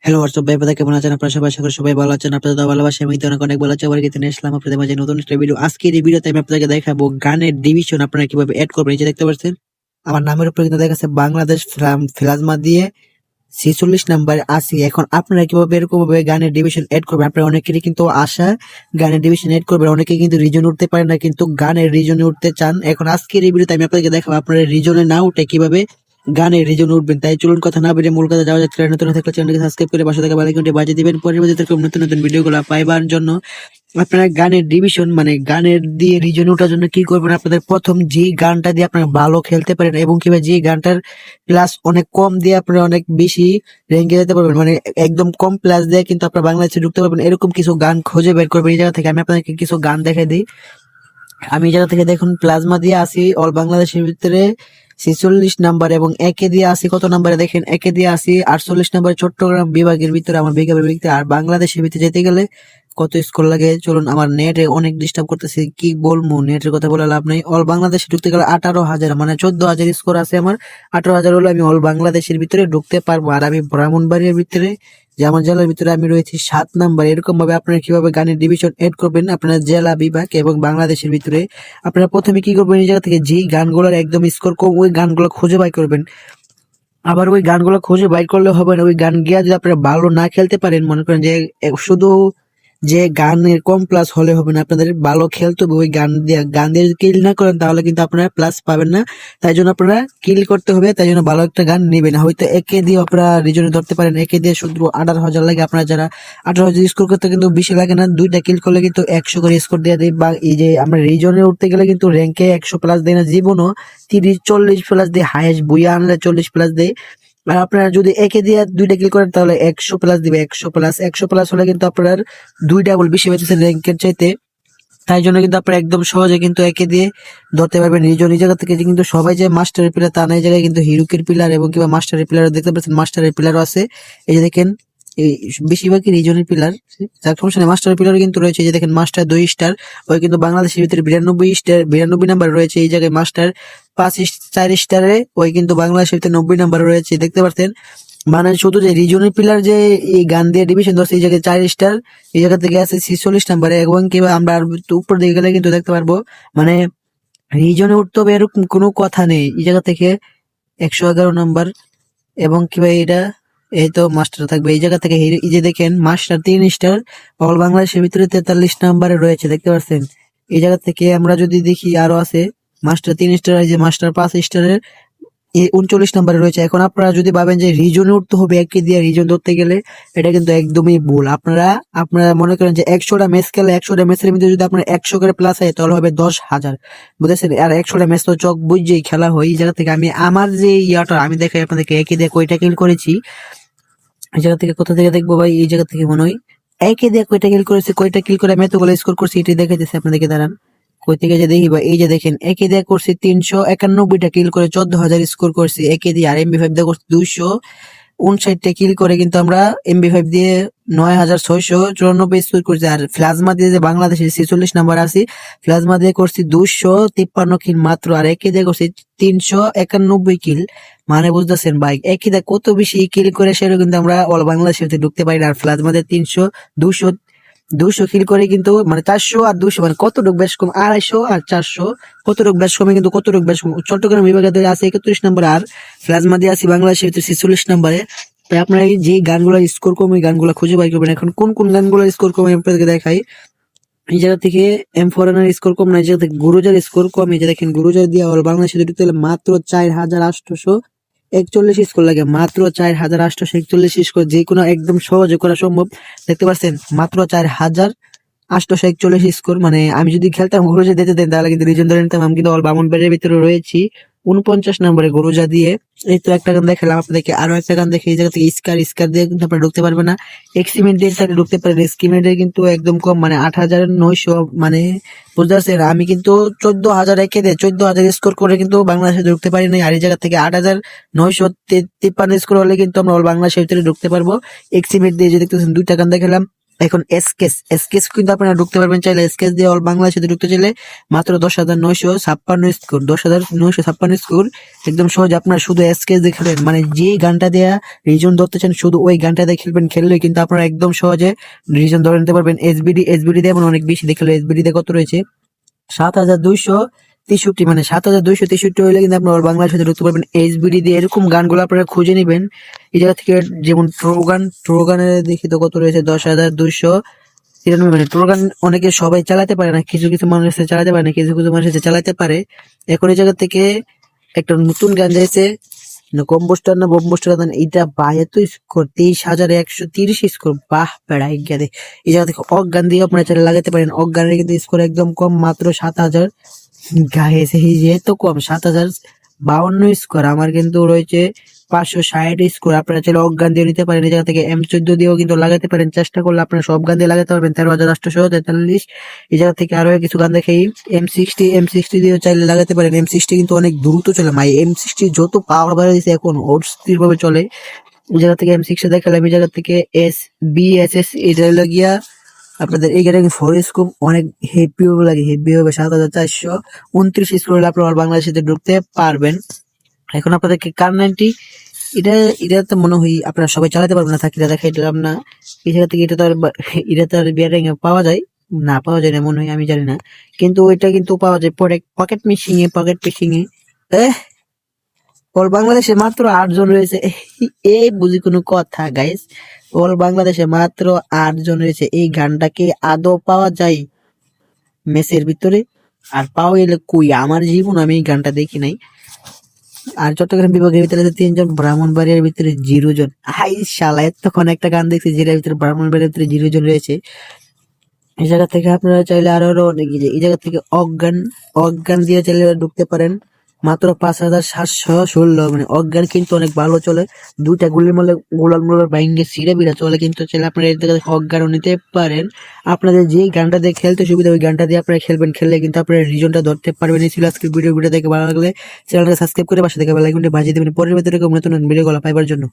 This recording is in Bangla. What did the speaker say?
হ্যালো হোয়াটসঅ্যাপ ভাই, আপনারা কেমন আছেন? আপনারা সবাই আশা করি সবাই ভালো আছেন। আপনাদের ভালোবাসা আমি তো অনেক অনেক ভালো আছি। আবার কিন্তু নিয়ে আসলাম আপনাদের মাঝে নতুন একটা ভিডিও। আজকের এই ভিডিওতে আমি আপনাদেরকে দেখাবো গানের ডিভিশন আপনারা কিভাবে এড করবেন। এই যে দেখতে পাচ্ছেন আমার নামের উপরে কিন্তু দেখা যাচ্ছে বাংলাদেশ প্লাজমা দিয়ে 46 নাম্বার আছে। এখন আপনারা কিভাবে এরকম ভাবে গানের ডিভিশন এড করবেন? আপনারা অনেকেরই কিন্তু আশা গানের ডিভিশন এড করবেন, অনেকে কিন্তু রিজন উঠতে পারে না, কিন্তু গানের রিজনে উঠতে চান। এখন আজকের এই ভিডিওতে আমি আপনাদেরকে দেখাবো আপনারা রিজনে না উঠে কিভাবে গানের রিজন উঠবেন। তাই চলুন কথা না বেরিয়ে মূল কথা যাওয়া যাচ্ছে। নতুন থাকলে চ্যানেলকে সাবস্ক্রাইব করে পাশে থাকা বেল আইকনটি বাজিয়ে দিবেন পরবর্তীতে নতুন নতুন ভিডিওগুলো পাইবার জন্য। আপনারা গানের ডিভিশন মানে গানের দিয়ে রিজনে ওঠার জন্য কি করবেন? আপনাদের প্রথম যে গানটা দিয়ে আপনারা ভালো খেলতে পারেন এবং কিভাবে যে গানটার প্লাস অনেক কম দিয়ে আপনারা অনেক বেশি র্যাঙ্কে যেতে পারবেন, মানে একদম কম প্লাস দিয়ে কিন্তু আপনারা বাংলাদেশে ঢুকতে পারবেন, এরকম কিছু গান খুঁজে বের করবেন। এই জায়গা থেকে আমি আপনাদেরকে কিছু গান দেখাই দিই। আমি এই জায়গা থেকে দেখুন প্লাজমা দিয়ে আসি অল বাংলাদেশের ভিতরে 46 নাম্বার এবং একে দিয়ে আসি কত নাম্বারে দেখেন, একে দিয়ে আসি 48 নাম্বার চট্টগ্রাম বিভাগের ভিতরে আমার বিভাগের ভিতরে। আর বাংলাদেশের ভিতরে যেতে গেলে কত স্কোর লাগে চলুন, আমার নেটে অনেক ডিস্টার্ব করতেছে, কি বলবো, নেটের কথা বলে লাভ নাই। অল বাংলাদেশে ঢুকতে গেলে 18,000 মানে 14,000 স্কোর আছে আমার। 18,000 হলে আমি অল বাংলাদেশের ভিতরে ঢুকতে পারবো। আর আমি ব্রাহ্মণবাড়িয়ার ভিতরে যে আমার জেলার ভিতরে আমি রয়েছি 7 নাম্বার। এরকম ভাবে আপনারা কিভাবে গানের ডিভিশন এড করবেন আপনার জেলা বিভাগ এবং বাংলাদেশের ভিতরে। আপনারা প্রথমে কি করবেন, এই জায়গা থেকে যে গানগুলোর একদম স্কোর কম ওই গানগুলো খুঁজে বাই করবেন। আবার ওই গানগুলো খুঁজে বাইর করলে হবে না, ওই গান গিয়া যদি আপনারা ভালো না খেলতে পারেন, মনে করেন যে শুধু যে গানের কম প্লাস হলে হবে না, আপনাদের ভালো খেলতে হবে। ওই গান দিয়ে যদি কিল না করেন তাহলে কিন্তু আপনারা প্লাস পাবেন না। তাই জন্য আপনারা কিল করতে হবে, তাই জন্য ভালো একটা গান নেবেন। হয়তো একে দিয়ে আপনারা রিজনে ধরতে পারেন, একে দিয়ে শুধু 18,000 লাগে। আপনারা যারা 18,000 স্কোর করতে কিন্তু বেশি লাগে না, দুইটা কিল করলে কিন্তু 100 করে স্কোর দিয়ে দেয়। বা এই যে আমরা রিজনে উঠতে গেলে কিন্তু র্যাঙ্কে 100 প্লাস দেয় না, জীবনও 30-40 প্লাস দিয়ে, হাইয়েস্ট বইয়া আনলে 40 প্লাস দেয়। আর আপনারা যদি একে দিয়ে দুইটা কিল করেন তাহলে 100 প্লাস দিবে। 100 প্লাস হলে কিন্তু আপনার 2 ডাবল বেশি হইতেছে র্যাঙ্কের চাইতে। তাই জন্য কিন্তু আপনারা একদম সহজে কিন্তু একে দিয়ে ধরতে পারবেন রিজন। এই জায়গা থেকে যে কিন্তু সবাই যে মাস্টারের পিলার তা না, এই জায়গায় কিন্তু হিরুকের পিলার এবং কিংবা মাস্টারের পিলার দেখতে পাচ্ছেন, মাস্টারের পিলারও আছে। এই যে দেখেন এই বেশিরভাগই রিজনের পিলার, যার সমস্যা নেই, মাস্টার পিলার কিন্তু রয়েছে। এই যে দেখেন মাস্টার 2 স্টার, ওই কিন্তু বাংলাদেশের ভিতরে 92 স্টার 92 নাম্বার রয়েছে। এই জায়গায় মাস্টার 4 স্টারে ওই কিন্তু বাংলাদেশের ভিতরে 90 নাম্বার রয়েছে, দেখতে পাচ্ছেন। মানে শুধু যে রিজনের পিলার যে এই গান দিয়ে ডিভিশন ধরছে, এই জায়গায় 4 স্টার, এই জায়গা থেকে আছে 46 নাম্বারে। এবং কিংবা আমরা আর একটু উপর দিকে গেলে কিন্তু দেখতে পারবো মানে রিজনে উঠতে হবে এরকম কোনো কথা নেই। এই জায়গা থেকে 111 নাম্বার এবং কিংবা এটা এই তো মাস্টার থাকবে। এই জায়গা থেকে এই যে দেখেন মাস্টার 3 স্টার অল বাংলাদেশের ভিতরে 43 নাম্বারে রয়েছে, দেখতে পাচ্ছেন। এই জায়গা থেকে আমরা যদি দেখি আরো আছে মাস্টার 3 স্টার, এই যে মাস্টার 5 স্টারের 39 নাম্বারে রয়েছে। এখন আপনারা যদি ভাবেন যে রিজনে উঠতে হবে একে দিয়ে রিজন ধরতে গেলে, এটা কিন্তু একদমই ভুল। আপনারা আপনারা মনে করেন যে 100টা ম্যাচ খেলে 100টা ম্যাচের মধ্যে যদি আপনার 100 করে প্লাস হয় তাহলে হবে 10,000, বুঝেছেন। আর 100টা ম্যাচ তো চোখ বুঝেই খেলা হয়। এই জায়গা থেকে আমি আমার যে ইয়াটা আমি দেখাই আপনাদেরকে, একে দিয়ে কয়টা কিল করেছি। এই জায়গা থেকে কোথা থেকে দেখবো ভাই, এই জায়গা থেকে মনে হয় একে দিয়ে কয়টা কিল করেছি, কয়টা কিল করে আমি এতগুলো স্কোর করছি এটি দেখে দিচ্ছি আপনাদেরকে, দাঁড়ান। কই থেকে যে দেখি ভাই, এই যে দেখেন একে দিয়ে করছি 391টা কিল করে 14,000 স্কোর করছি একে দিয়ে। আর এমবি5 দিয়ে করছি 259টা কিল করে কিন্তু আমরা এমবি5 দিয়ে 9,694 স্কোর করছি। আর প্লাজমা দিয়ে যে বাংলাদেশের 46 নাম্বার আছি, প্লাজমা দিয়ে করছি 253 কিল মাত্র। আর একে দিয়ে করছি 391 কিল, মানে বুঝতেছেন ভাই একে দিয়ে কত বেশি কিল করে সেটা কিন্তু আমরা অল বাংলাদেশের ভিতরে ঢুকতে পারি না। আর প্লাজমা দিয়ে 200 কিল করে কিন্তু মানে 400 আর 200 মানে কতটুক বেশ কম, 250 আর 400 কতটুক বেশ কমে, কিন্তু কতটুক বেশ কম। চট্টগ্রাম বিভাগে আছে 31 নম্বরে আর প্লাজমা দিয়ে আছে বাংলাদেশের ভিতরে 46 নম্বরে। তাই আপনারা যে গানগুলো স্কোর কম ওই গানগুলো খুঁজে বাই করবেন। এখন কোন কোন গানগুলো স্কোর কম আপনাদেরকে দেখাই। এই জায়গা থেকে M4 স্কোর কম না, এই জায়গা থেকে গুরুজার স্কোর কম। এই যে দেখেন গুরুজার দিয়ে বাংলাদেশে ঢুকতে হলে মাত্র 4,841 স্কোর লাগে, মাত্র 4,841 স্কোর, যে কোনো একদম সহজে করা সম্ভব। দেখতে পাচ্ছেন মাত্র 4,841 স্কোর। মানে আমি যদি খেলতাম গুরুজা দিতে দেন তাহলে কিন্তু রিজন ধরে নিতাম। আমি কিন্তু অল ব্রাহ্মণবাড়িয়ার ভিতরে রয়েছি 49 নম্বরে গুরুজা দিয়ে। এই তো একটা গান দেখালাম আপনাদেরকে, আরো একটা গান দেখে। এই জায়গা থেকে স্কার দিয়ে কিন্তু আপনারা ঢুকতে পারবেন না, এক্সিমেন্ট দিয়ে ঢুকতে পারেন। এক্সিমেন্টের কিন্তু একদম কম, মানে 8,900, মানে বুঝতে পারছেন। আমি কিন্তু 14,000 একে দিয়ে 14,000 স্কোর করে কিন্তু বাংলাদেশে ঢুকতে পারি নাই। আর এই জায়গা থেকে 8,953 স্কোর হলে কিন্তু আমরা অল বাংলাদেশের ভিতরে ঢুকতে পারবো এক্সিমেন্ট দিয়ে। যে দেখতেছেন দুইটা গান দেখালাম, এখন এসকেস এসকেস কিন্তু আপনারা ঢুকতে পারবেন চাইলে, এসকেস দিয়ে অল বাংলাদেশে ঢুকতে চাইলে মাত্র 10,956 স্কোর, 10,956 স্কোর। একদম সহজ, আপনারা শুধু এসকেস দিয়ে খেলবেন, মানে যে গানটা দেয়া রিজন ধরতে চান শুধু ওই গানটা দিয়ে খেলবেন, খেললে কিন্তু আপনারা একদম সহজে রিজন ধরে নিতে পারবেন। এসবিডি দিয়ে অনেক বেশি দেখলো, এসবিডি দিয়ে কত রয়েছে 7,263, মানে 7,263 হইলে কিন্তু আপনার বাংলাদেশে ঢুকতে পারবেন এসবিডি দিয়ে। এরকম গানগুলো আপনারা খুঁজে নেবেন এই জায়গা থেকে, যেমন ট্রোগানের দেখি তো কত রয়েছে 10,293, মানে ট্রোগান অনেকে সবাই চালাতে পারে না, কিছু কিছু মানুষ চালাতে পারে না, কিছু কিছু মানুষ চালাতে পারে। এখন এই জায়গা থেকে একটা নতুন গান দিয়েছে কম্বোস্টার না বোম্বোস্টার, এটা ভাই এত স্কোর 23,130 স্কোর, বাহ বেড়া গেদে। এই জায়গা থেকে অজ্ঞান দিয়ে আপনারা চাইলে লাগাতে পারেন, অজ্ঞানের কিন্তু স্কোর একদম কম, মাত্র 7,000 গাইস, এই যে এত কম 7,052 স্কোর। আমার কিন্তু রয়েছে 560 স্কোর। আপনারা চাইলে অজ্ঞান দিয়ে নিতে পারেন, এই জায়গা থেকে M14 দিয়েও কিন্তু লাগাতে পারেন, চেষ্টা করলে আপনারা সব গান দিয়ে লাগাতে পারবেন। 13,843। এই জায়গা থেকে আরো কিছু গান দেখাই, M60 দিয়েও চাইলে লাগাতে পারেন। M60 কিন্তু অনেক দ্রুত চলে, মাই M60 যত পাওয়ার বাড়িয়ে দিয়েছে এখন অস্থির ভাবে চলে। এই জায়গা থেকে M60 দেখালাম, এই জায়গা থেকে SBSS এটা লাগিয়া আপনাদের এই গাড়ি ফোর স্কোপ অনেক হেভি লাগে, হেভি হবে। 7,429 স্কোর আপনারা বাংলাদেশে ঢুকতে পারবেন। এখন আপনাদেরকে কার 90, এটা তো মনে হয় আপনারা সবাই চালাতে পারবেন না, থাকিটা দেখাই দিলাম না। এই জায়গা থেকে এটা তো আর বিয়ারিং এ পাওয়া যায় না, পাওয়া যায় না মনে হয়, আমি জানি না, কিন্তু ওইটা কিন্তু পাওয়া যায় পরে পকেট মেশিং এ। অল বাংলাদেশে মাত্র 8 জন রয়েছে, এই বুঝি কোনো কথা গাইস? অল বাংলাদেশে মাত্র 8 জন রয়েছে। এই গানটাকে আদৌ পাওয়া যায় মেসের ভিতরে? আর পাওয়া গেলে কই, আমার জীবন আমি এই গানটা দেখি নাই। আর চট্টগ্রাম বিভাগের ভিতরে আছে 3 জন, ব্রাহ্মণবাড়িয়ার ভিতরে 0 জন। হাই শালা, এতক্ষণ একটা গান দেখছি যেটার ভিতরে ব্রাহ্মণবাড়িয়ার ভিতরে 0 জন রয়েছে। এই জায়গা থেকে আপনারা চাইলে আরো অনেক, এই জায়গা থেকে অজ্ঞান দিয়ে চাইলে ঢুকতে পারেন, মাত্র 5,716, মানে অজ্ঞান কিন্তু অনেক ভালো চলে। 2টা গুলির মূল্য গোলাল মূল্যের বাইঙ্গে সিঁড়ে বিড়া চলে, কিন্তু চাইলে আপনারা এর থেকে অজ্ঞানও নিতে পারেন। আপনাদের যে গানটা দিয়ে খেলতে সুবিধা ওই গানটা দিয়ে আপনারা খেলবেন, খেললে কিন্তু আপনারা রিজনটা ধরতে পারবেন। এই ছিল আজকের ভিডিও দেখে ভালো লাগলে চ্যানেলটা সাবস্ক্রাইব করে পাশে থেকে বেল আইকনটি বাজিয়ে দেবেন পরের ভিডিও নতুন ভিডিও পাইবার জন্য।